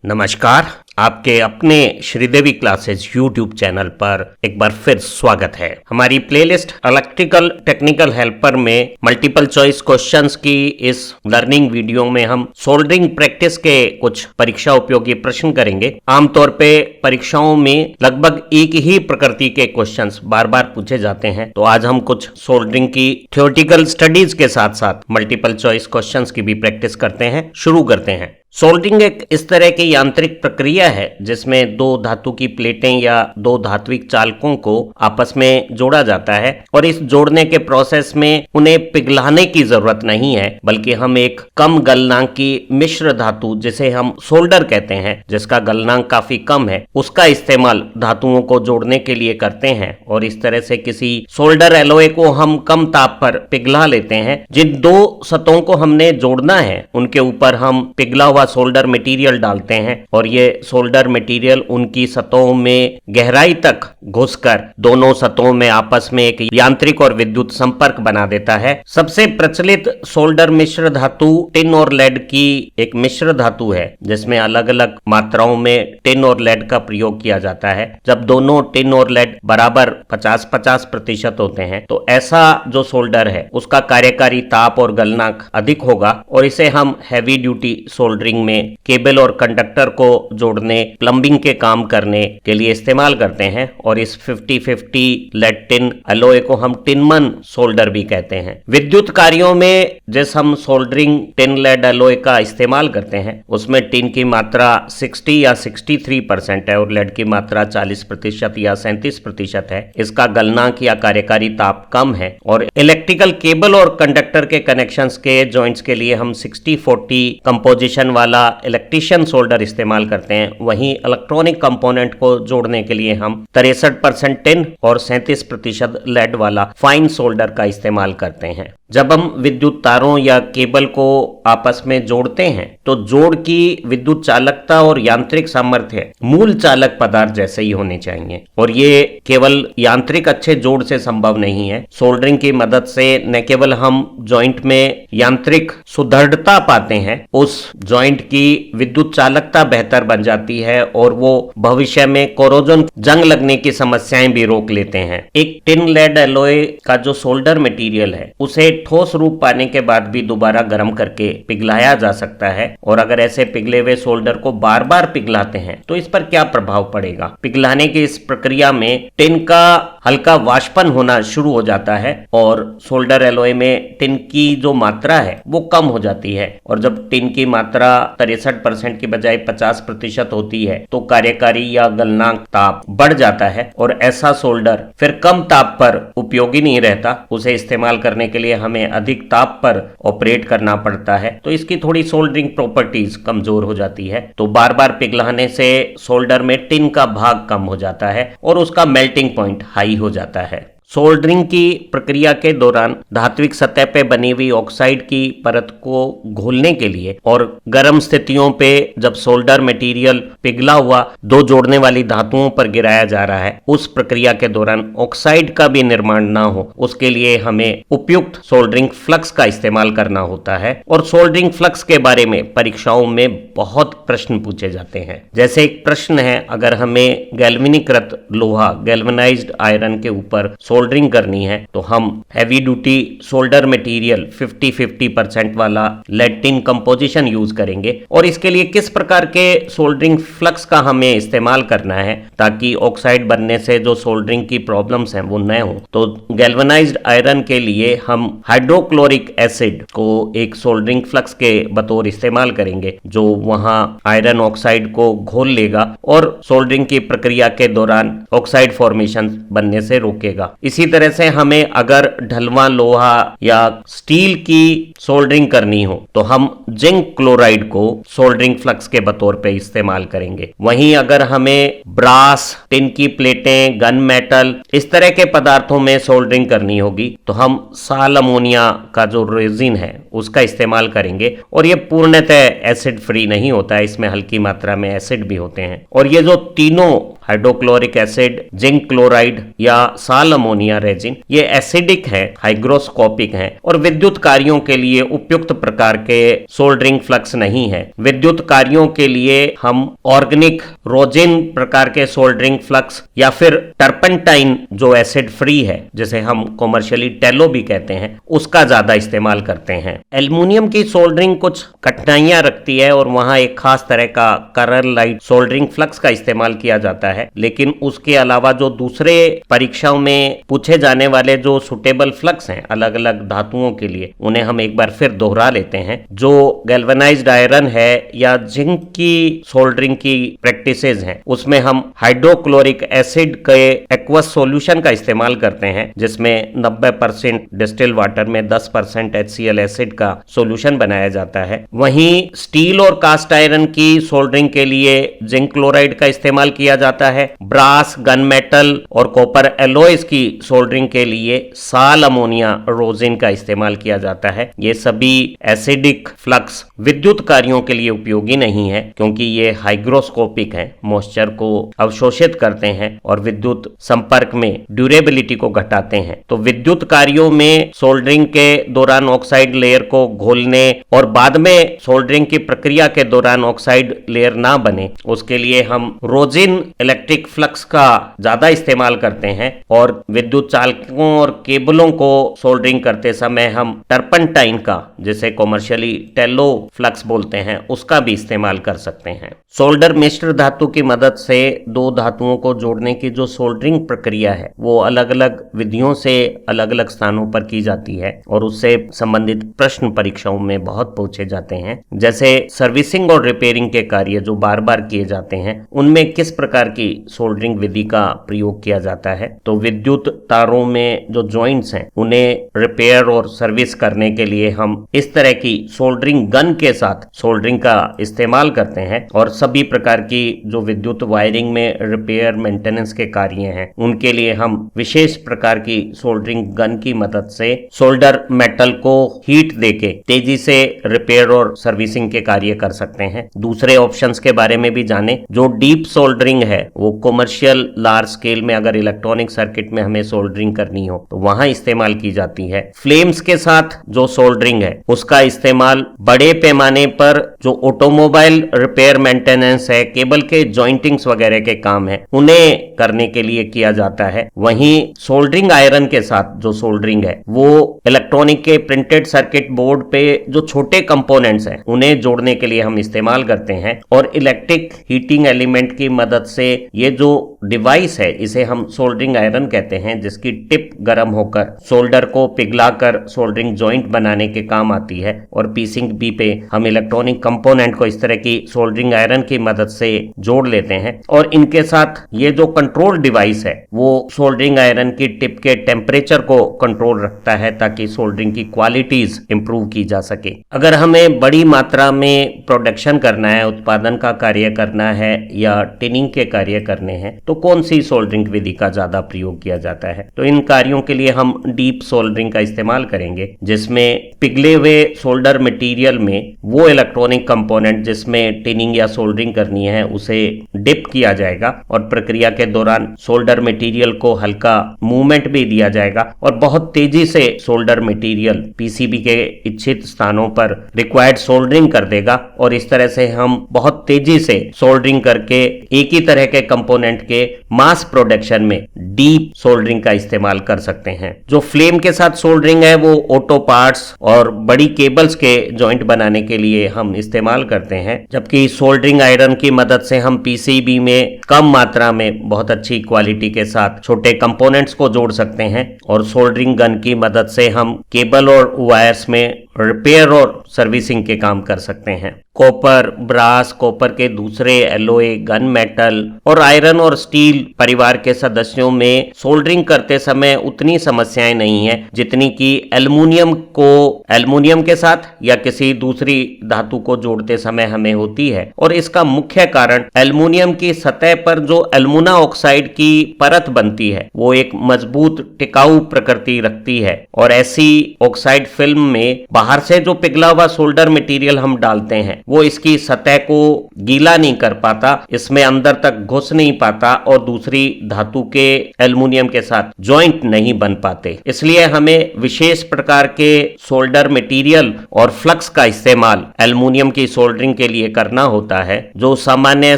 नमस्कार, आपके अपने श्रीदेवी क्लासेस यूट्यूब चैनल पर एक बार फिर स्वागत है। हमारी प्लेलिस्ट इलेक्ट्रिकल टेक्निकल हेल्पर में मल्टीपल चॉइस क्वेश्चंस की इस लर्निंग वीडियो में हम सोल्डरिंग प्रैक्टिस के कुछ परीक्षा उपयोगी प्रश्न करेंगे। आमतौर पे परीक्षाओं में लगभग एक ही प्रकृति के क्वेश्चंस बार बार पूछे जाते हैं, तो आज हम कुछ सोल्डरिंग की थ्योरेटिकल स्टडीज के साथ साथ मल्टीपल चॉइस क्वेश्चंस की भी प्रैक्टिस करते हैं। शुरू करते हैं। सोल्डरिंग एक इस तरह की यांत्रिक प्रक्रिया है जिसमें दो धातु की प्लेटें या दो धात्विक चालकों को आपस में जोड़ा जाता है और इस जोड़ने के प्रोसेस में उन्हें पिघलाने की जरूरत नहीं है, बल्कि हम एक कम गलनांक की मिश्र धातु जिसे हम सोल्डर कहते हैं, जिसका गलनांक काफी कम है, उसका इस्तेमाल धातुओं को जोड़ने के लिए करते हैं और इस तरह से किसी सोल्डर एलॉय को हम कम ताप पर पिघला लेते हैं। जिन दो सतहों को हमने जोड़ना है उनके ऊपर हम पिघला हुआ सोल्डर मटेरियल डालते हैं और ये सोल्डर मटेरियल उनकी सतहों में गहराई तक घुसकर दोनों सतहों में आपस में एक यांत्रिक और विद्युत संपर्क बना देता है। सबसे प्रचलित सोल्डर मिश्र धातु टिन और लेड की एक मिश्र धातु है जिसमें अलग अलग मात्राओं में टिन और लेड का प्रयोग किया जाता है। जब दोनों टिन और लेड बराबर 50-50% होते हैं तो ऐसा जो सोल्डर है उसका कार्यकारी ताप और गलनांक अधिक होगा और इसे हम हैवी ड्यूटी सोल्डरिंग में केबल और कंडक्टर को जोड़ने, प्लम्बिंग के काम करने के लिए इस्तेमाल करते हैं और इस 50-50 लेड टिन एलॉय को हम टिनमन सोल्डर भी कहते हैं। विद्युत कार्यों में जिस हम सोल्डरिंग टिन लेड एलॉय का इस्तेमाल करते हैं उसमें टिन की मात्रा 60 या 63% है और लेड की मात्रा 40% या 37% है। इसका गलनांक या कार्यकारी ताप कम है और इलेक्ट्रिकल केबल और कंडक्टर के कनेक्शंस के जॉइंट्स के लिए हम 60-40 कंपोजिशन वाला इलेक्ट्रिशियन सोल्डर इस्तेमाल करते हैं। वहीं इलेक्ट्रॉनिक कंपोनेंट को जोड़ने के लिए हम 63% टिन और 37% लेड वाला फाइन सोल्डर का इस्तेमाल करते हैं। जब हम विद्युत तारों या केबल को आपस में जोड़ते हैं तो जोड़ की विद्युत चालकता और यांत्रिक सामर्थ्य मूल चालक पदार्थ जैसे ही होने चाहिए और ये केवल यांत्रिक अच्छे जोड़ से संभव नहीं है। सोल्डरिंग की मदद से न केवल हम जॉइंट में यांत्रिक सुदृढ़ता पाते हैं, उस जॉइंट की विद्युत चालकता बेहतर बन जाती है और वो भविष्य में कोरोजन जंग लगने की समस्याएं भी रोक लेते हैं। एक टिन लेड एलॉय का जो सोल्डर मटेरियल है उसे ठोस रूप पाने के बाद भी दोबारा गर्म करके पिघलाया जा सकता है और अगर ऐसे पिघले हुए सोल्डर को बार बार पिघलाते हैं तो इस पर क्या प्रभाव पड़ेगा। पिघलाने की इस प्रक्रिया में टिन का हल्का वाष्पन होना शुरू हो जाता है और सोल्डर एलॉय में टिन की जो मात्रा है वो कम हो जाती है और जब टिन की मात्रा 63% की बजाय 50% होती है तो कार्यकारी या गलनांक ताप बढ़ जाता है और ऐसा सोल्डर फिर कम ताप पर उपयोगी नहीं रहता। उसे इस्तेमाल करने के लिए हमें अधिक ताप पर ऑपरेट करना पड़ता है तो इसकी थोड़ी सोल्डरिंग प्रॉपर्टीज कमजोर हो जाती है। तो बार बार पिघलाने से सोल्डर में टिन का भाग कम हो जाता है और उसका मेल्टिंग पॉइंट हाई हो जाता है। सोल्डरिंग की प्रक्रिया के दौरान धात्विक सतह पे बनी हुई ऑक्साइड की परत को घोलने के लिए और गर्म स्थितियों पे जब सोल्डर मटेरियल पिघला हुआ दो जोड़ने वाली धातुओं पर गिराया जा रहा है, उस प्रक्रिया के दौरान ऑक्साइड का भी निर्माण ना हो उसके लिए हमें उपयुक्त सोल्डरिंग फ्लक्स का इस्तेमाल करना होता है। और सोल्डरिंग फ्लक्स के बारे में परीक्षाओं में बहुत प्रश्न पूछे जाते हैं। जैसे एक प्रश्न है, अगर हमें गैल्वेनीकृत लोहा गैल्वेनाइज्ड आयरन के ऊपर सोल्डरिंग करनी है तो हम हैवी ड्यूटी सोल्डर मटेरियल 50-50% वाला लेड टिन कंपोजिशन यूज करेंगे और इसके लिए किस प्रकार के सोल्डरिंग फ्लक्स का हमें इस्तेमाल करना है ताकि ऑक्साइड बनने से जो सोल्डरिंग की प्रॉब्लम्स हैं वो न हो। तो गैल्वेनाइज्ड आयरन के लिए हम हाइड्रोक्लोरिक एसिड को एक सोल्डरिंग फ्लक्स के बतौर इस्तेमाल करेंगे जो वहां आयरन ऑक्साइड को घोल लेगा और सोल्डरिंग की प्रक्रिया के दौरान ऑक्साइड फॉर्मेशन बनने से रोकेगा। इसी तरह से हमें अगर ढलवा लोहा या स्टील की सोल्डरिंग करनी हो तो हम जिंक क्लोराइड को सोल्डरिंग फ्लक्स के बतौर पे इस्तेमाल करेंगे। वहीं अगर हमें ब्रास, टिन की प्लेटें, गन मेटल इस तरह के पदार्थों में सोल्डरिंग करनी होगी तो हम साल अमोनिया का जो रेजिन है उसका इस्तेमाल करेंगे और ये पूर्णतः एसिड फ्री नहीं होता है, इसमें हल्की मात्रा में एसिड भी होते हैं और ये जो तीनों हाइड्रोक्लोरिक एसिड, जिंक क्लोराइड या साल अमोनिया रेजिन, ये एसिडिक है, हाइग्रोस्कोपिक है और विद्युत कार्यों के लिए उपयुक्त प्रकार के सोल्डरिंग फ्लक्स नहीं है। विद्युत कार्यों के लिए हम ऑर्गेनिक रोजिन प्रकार के सोल्डरिंग फ्लक्स या फिर टर्पेंटाइन जो एसिड फ्री है, जिसे हम कॉमर्शियली टेलो भी कहते हैं, उसका ज्यादा इस्तेमाल करते हैं। एल्युमिनियम की सोल्डरिंग कुछ कठिनाइयां रखती है और वहां एक खास तरह का कररलाइट सोल्डरिंग फ्लक्स का इस्तेमाल किया जाता है, लेकिन उसके अलावा जो दूसरे परीक्षाओं में पूछे जाने वाले जो सुटेबल फ्लक्स हैं अलग अलग धातुओं के लिए, उन्हें हम एक बार फिर दोहरा लेते हैं। जो गैल्वेनाइज्ड आयरन है या जिंक की सोल्डरिंग की प्रैक्टिसेस हैं, उसमें हम हाइड्रोक्लोरिक एसिड के एक्वस सॉल्यूशन का इस्तेमाल करते हैं, जिसमें 90% डिस्टिल वाटर में 10% HCl एसिड का सॉल्यूशन बनाया जाता है। वहीं स्टील और कास्ट आयरन की सोल्डरिंग के लिए जिंक क्लोराइड का इस्तेमाल किया जाता है। ब्रास, गन मेटल और कॉपर एलॉयज की सोल्डरिंग के लिए साल अमोनिया रोजिन का इस्तेमाल किया जाता है। ये सभी एसिडिक फ्लक्स विद्युत कार्यों के लिए उपयोगी नहीं है, क्योंकि ये हाइग्रोस्कोपिक है, मॉइस्चर को अवशोषित करते हैं और विद्युत संपर्क में ड्यूरेबिलिटी को घटाते हैं। तो विद्युत कार्यों में सोल्डरिंग के दौरान ऑक्साइड लेयर को घोलने और बाद में सोल्डरिंग की प्रक्रिया के दौरान ऑक्साइड लेयर ना बने, उसके लिए हम रोजिन इलेक्ट्रिक फ्लक्स का ज्यादा इस्तेमाल करते हैं और विद्युत चालकों और केबलों को सोल्डरिंग करते समय हम टर्पेंटाइन का, जिसे कॉमर्शियली टेलो फ्लक्स बोलते हैं, उसका भी इस्तेमाल कर सकते हैं। सोल्डर मिश्र धातु की मदद से दो धातुओं को जोड़ने की जो सोल्डरिंग प्रक्रिया है, वो अलग अलग विधियों से अलग अलग स्थानों पर की जाती है और उससे संबंधित प्रश्न परीक्षाओं में बहुत पूछे जाते हैं। जैसे सर्विसिंग और रिपेयरिंग के कार्य जो बार बार किए जाते हैं, उनमें किस प्रकार की सोल्डरिंग विधि का प्रयोग किया जाता है। तो विद्युत तारों में जो जॉइंट्स हैं, उन्हें रिपेयर और सर्विस करने के लिए हम इस तरह की सोल्डरिंग गन के साथ सोल्डरिंग का इस्तेमाल करते हैं और सभी प्रकार की जो विद्युत वायरिंग में रिपेयर मेंटेनेंस के कार्य हैं, उनके लिए हम विशेष प्रकार की सोल्डरिंग गन की मदद से सोल्डर मेटल को हीट देके तेजी से रिपेयर और सर्विसिंग के कार्य कर सकते हैं। दूसरे ऑप्शंस के बारे में भी जाने। जो डीप सोल्डरिंग है, वो कॉमर्शियल लार्ज स्केल में अगर इलेक्ट्रॉनिक सर्किट में हमें सोल्डरिंग करनी हो तो वहां इस्तेमाल की जाती है। फ्लेम्स के साथ जो सोल्डरिंग है, उसका इस्तेमाल बड़े पैमाने पर जो ऑटोमोबाइल रिपेयर मेंटेनेंस है, केबल के जॉइंटिंग्स वगैरह के काम है, उन्हें करने के लिए किया जाता है। वहीं सोल्डरिंग आयरन के साथ जो सोल्डरिंग है, वो इलेक्ट्रॉनिक के प्रिंटेड सर्किट बोर्ड पे जो छोटे कंपोनेंट्स हैं, उन्हें जोड़ने के लिए हम इस्तेमाल करते हैं। और इलेक्ट्रिक हीटिंग एलिमेंट की मदद से ये जो डिवाइस है, इसे हम सोल्डरिंग आयरन कहते हैं, जिसकी टिप गर्म होकर सोल्डर को पिघलाकर सोल्डरिंग जॉइंट बनाने के काम आती है। और पीसीबी पे हम इलेक्ट्रॉनिक कंपोनेंट को इस तरह की सोल्डरिंग आयरन की मदद से जोड़ लेते हैं और इनके साथ ये जो कंट्रोल डिवाइस है, वो सोल्डरिंग आयरन की टिप के टेम्परेचर को कंट्रोल रखता है ताकि सोल्डरिंग की क्वालिटीज इंप्रूव की जा सके। अगर हमें बड़ी मात्रा में प्रोडक्शन करना है, उत्पादन का कार्य करना है या टिनिंग के कार्य करने हैं, तो कौन सी सोल्डरिंग विधि का ज्यादा प्रयोग किया जाता है? तो इन कार्यों के लिए हम डीप सोल्डरिंग का इस्तेमाल करेंगे, जिसमें पिघले हुए सोल्डर मटेरियल में वो इलेक्ट्रॉनिक कंपोनेंट जिसमें टिनिंग या सोल्डरिंग करनी है, उसे डिप किया जाएगा और प्रक्रिया के दौरान सोल्डर मटेरियल को हल्का मूवमेंट भी दिया जाएगा और बहुत तेजी से सोल्डर मटेरियल पीसीबी के इच्छित स्थानों पर रिक्वायर्ड सोल्डरिंग कर देगा और इस तरह से हम बहुत तेजी से सोल्डरिंग करके एक ही तरह के कंपोनेंट के मास प्रोडक्शन में डीप सोल्डरिंग का इस्तेमाल कर सकते हैं। जो फ्लेम के साथ सोल्डरिंग है, वो ऑटो पार्ट्स और बड़ी केबल्स के जॉइंट बनाने के लिए हम इस्तेमाल करते हैं, जबकि सोल्डरिंग आयरन की मदद से हम पीसीबी में कम मात्रा में बहुत अच्छी क्वालिटी के साथ छोटे कंपोनेंट्स को जोड़ सकते हैं और सोल्डरिंग गन की मदद से हम केबल और वायर्स में रिपेयर और सर्विसिंग के काम कर सकते हैं। कॉपर, ब्रास, कॉपर के दूसरे एलॉय, गन मेटल और आयरन और स्टील परिवार के सदस्यों में सोल्डरिंग करते समय उतनी समस्याएं नहीं है जितनी कि एल्युमिनियम के साथ या किसी दूसरी धातु को जोड़ते समय हमें होती है। और इसका मुख्य कारण एल्युमिनियम की सतह पर जो एल्युमिना ऑक्साइड की परत बनती है, वो एक मजबूत टिकाऊ प्रकृति रखती है और ऐसी ऑक्साइड फिल्म में बाहर से जो पिघला हुआ सोल्डर मटेरियल हम डालते हैं, वो इसकी सतह को गीला नहीं कर पाता, इसमें अंदर तक घुस नहीं पाता और दूसरी धातु के एल्युमिनियम के साथ जॉइंट नहीं बन पाते। इसलिए हमें विशेष प्रकार के सोल्डर मटेरियल और फ्लक्स का इस्तेमाल एल्युमिनियम की सोल्डरिंग के लिए करना होता है। जो सामान्य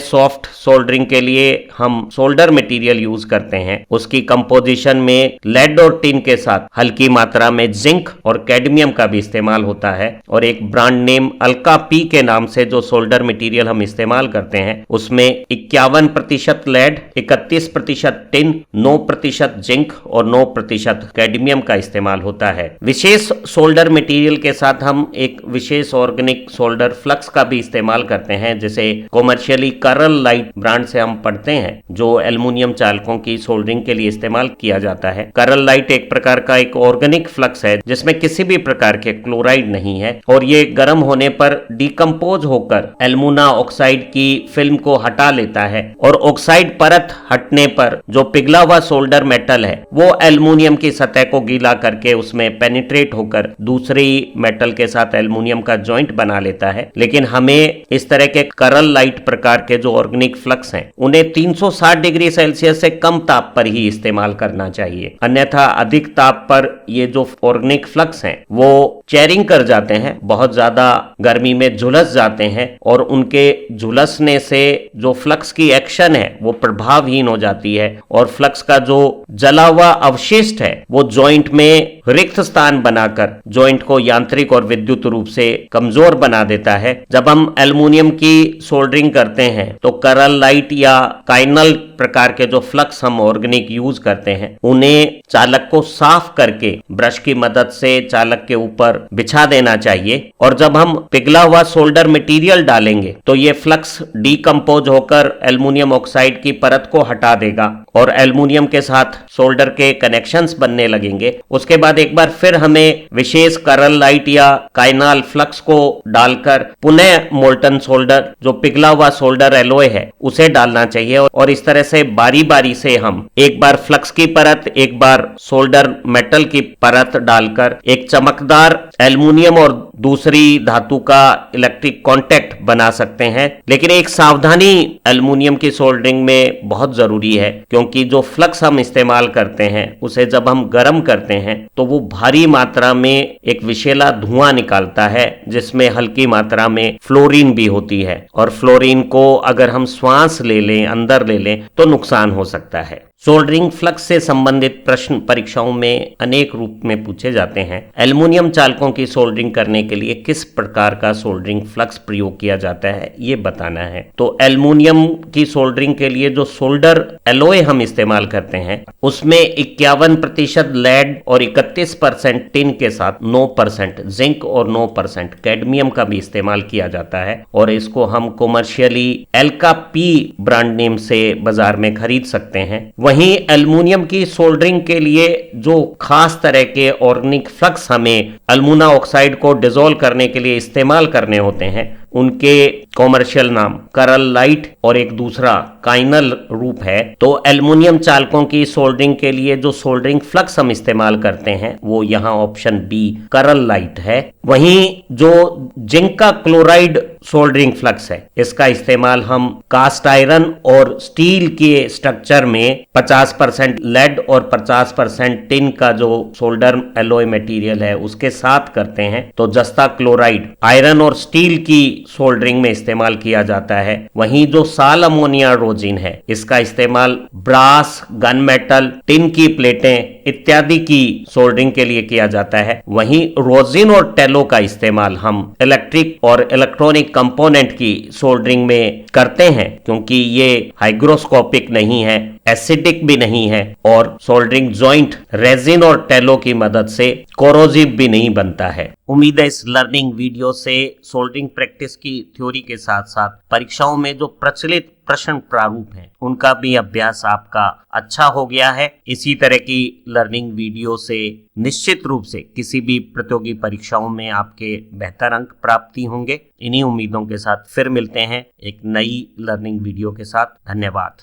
सॉफ्ट सोल्डरिंग के लिए हम सोल्डर मटेरियल यूज करते हैं, उसकी कंपोजिशन में लेड और टिन के साथ हल्की मात्रा में जिंक और कैडमियम का भी इस्तेमाल होता है। और एक ब्रांड नेम अल्का पी के नाम से जो सोल्डर मटेरियल हम इस्तेमाल करते हैं, उसमें 51% लेड, 31% टिन, 9% जिंक और 9% कैडमियम का इस्तेमाल होता है। विशेष सोल्डर मटेरियल के साथ हम एक विशेष ऑर्गेनिक सोल्डर फ्लक्स का भी इस्तेमाल करते हैं, जिसे कॉमर्शियली करल लाइट ब्रांड से हम पढ़ते हैं, जो एल्युमिनियम चालकों की सोल्डरिंग के लिए इस्तेमाल किया जाता है। करल लाइट एक प्रकार का एक ऑर्गेनिक फ्लक्स है जिसमें किसी भी प्रकार के क्लोराइड नहीं है और ये गर्म होने पर डिकम्पोज होकर एल्युमिना ऑक्साइड की फिल्म को हटा लेता है और ऑक्साइड परत हटने पर जो पिघला हुआ सोल्डर मेटल है वो एल्युमिनियम की सतह को गीला करके उसमें पेनिट्रेट होकर दूसरी मेटल के साथ एल्युमिनियम का जॉइंट बना लेता है। लेकिन हमें इस तरह के करल लाइट प्रकार के जो ऑर्गेनिक फ्लक्स हैं, उन्हें 360 डिग्री सेल्सियस से कम ताप पर ही इस्तेमाल करना चाहिए, अन्यथा अधिक ताप पर ये जो ऑर्गेनिक फ्लक्स हैं वो चेयरिंग कर जाते हैं, बहुत ज्यादा गर्मी में झुलस जाते हैं और उनके झुलसने से जो फ्लक्स की एक्शन है वो प्रभावहीन हो जाती है और फ्लक्स का जो जला हुआ अवशिष्ट है वो जॉइंट में रिक्त स्थान बनाकर जॉइंट को यांत्रिक और विद्युत रूप से कमजोर बना देता है। जब हम एल्युमिनियम की सोल्डरिंग करते हैं तो करल लाइट या काइनल प्रकार के जो फ्लक्स हम ऑर्गेनिक यूज करते हैं, उन्हें चालक को साफ करके ब्रश की मदद से चालक के ऊपर बिछा देना चाहिए और जब हम पिघला हुआ सोल्डर मटेरियल डालेंगे तो ये फ्लक्स डीकम्पोज होकर एल्युमिनियम ऑक्साइड की परत को हटा देगा और एल्युमिनियम के साथ सोल्डर के कनेक्शंस बनने लगेंगे। उसके बाद एक बार फिर हमें विशेष करल लाइट या काइनाल फ्लक्स को डालकर पुनः मोल्टन सोल्डर, जो पिघला हुआ सोल्डर एलॉय है, उसे डालना चाहिए और इस तरह से बारी बारी से हम एक बार फ्लक्स की परत, एक बार सोल्डर मेटल की परत डालकर एक चमकदार एल्युमिनियम और दूसरी धातु का इलेक्ट्रिक कांटेक्ट बना सकते हैं। लेकिन एक सावधानी एल्युमिनियम की सोल्डरिंग में बहुत जरूरी है, क्योंकि जो फ्लक्स हम इस्तेमाल करते हैं उसे जब हम गर्म करते हैं तो वो भारी मात्रा में एक विषैला धुआं निकालता है, जिसमें हल्की मात्रा में फ्लोरीन भी होती है और फ्लोरीन को अगर हम श्वास ले लें, अंदर ले लें, तो नुकसान हो सकता है। सोल्डरिंग फ्लक्स से संबंधित प्रश्न परीक्षाओं में अनेक रूप में पूछे जाते हैं। एल्युमिनियम चालकों की सोल्डरिंग करने के लिए किस प्रकार का सोल्डरिंग फ्लक्स प्रयोग किया जाता है, ये बताना है। तो एल्युमिनियम की सोल्डरिंग के लिए जो सोल्डर एलॉय हम इस्तेमाल करते हैं, उसमें 51% लेड और 31% टिन के साथ 9% जिंक और 9% कैडमियम का भी इस्तेमाल किया जाता है और इसको हम कॉमर्शियली एल्का पी ब्रांड नेम से बाजार में खरीद सकते हैं। वहीं एल्युमिनियम की सोल्डरिंग के लिए जो खास तरह के ऑर्गेनिक फ्लक्स हमें एल्युमिना ऑक्साइड को डिसॉल्व करने के लिए इस्तेमाल करने होते हैं, उनके कॉमर्शियल नाम करल लाइट और एक दूसरा काइनल रूप है। तो एल्युमिनियम चालकों की सोल्डरिंग के लिए जो सोल्डरिंग फ्लक्स हम इस्तेमाल करते हैं वो यहाँ ऑप्शन बी करल लाइट है। वहीं जो जिंक का क्लोराइड सोल्डरिंग फ्लक्स है, इसका इस्तेमाल हम कास्ट आयरन और स्टील के स्ट्रक्चर में 50% लेड और 50% टिन का जो सोल्डर एलॉय मटेरियल है उसके साथ करते हैं। तो जस्ता क्लोराइड आयरन और स्टील की सोल्डरिंग में इस्तेमाल किया जाता है। वहीं जो साल अमोनिया रोजिन है, इसका इस्तेमाल ब्रास, गन मेटल, टिन की प्लेटें इत्यादि की सोल्डरिंग के लिए किया जाता है। वहीं रोजिन और टेलो का इस्तेमाल हम इलेक्ट्रिक और इलेक्ट्रॉनिक कंपोनेंट की सोल्डरिंग में करते हैं, क्योंकि ये हाइग्रोस्कोपिक नहीं है, एसिडिक भी नहीं है और सोल्डरिंग जॉइंट रेजिन और टेलो की मदद से कोरोजिव भी नहीं बनता है। उम्मीद है इस लर्निंग वीडियो से सोल्डरिंग प्रैक्टिस की थ्योरी के साथ साथ परीक्षाओं में जो प्रचलित प्रश्न प्रारूप हैं उनका भी अभ्यास आपका अच्छा हो गया है। इसी तरह की लर्निंग वीडियो से निश्चित रूप से किसी भी प्रतियोगी परीक्षाओं में आपके बेहतर अंक प्राप्ति होंगे। इन्हीं उम्मीदों के साथ फिर मिलते हैं एक नई लर्निंग वीडियो के साथ। धन्यवाद।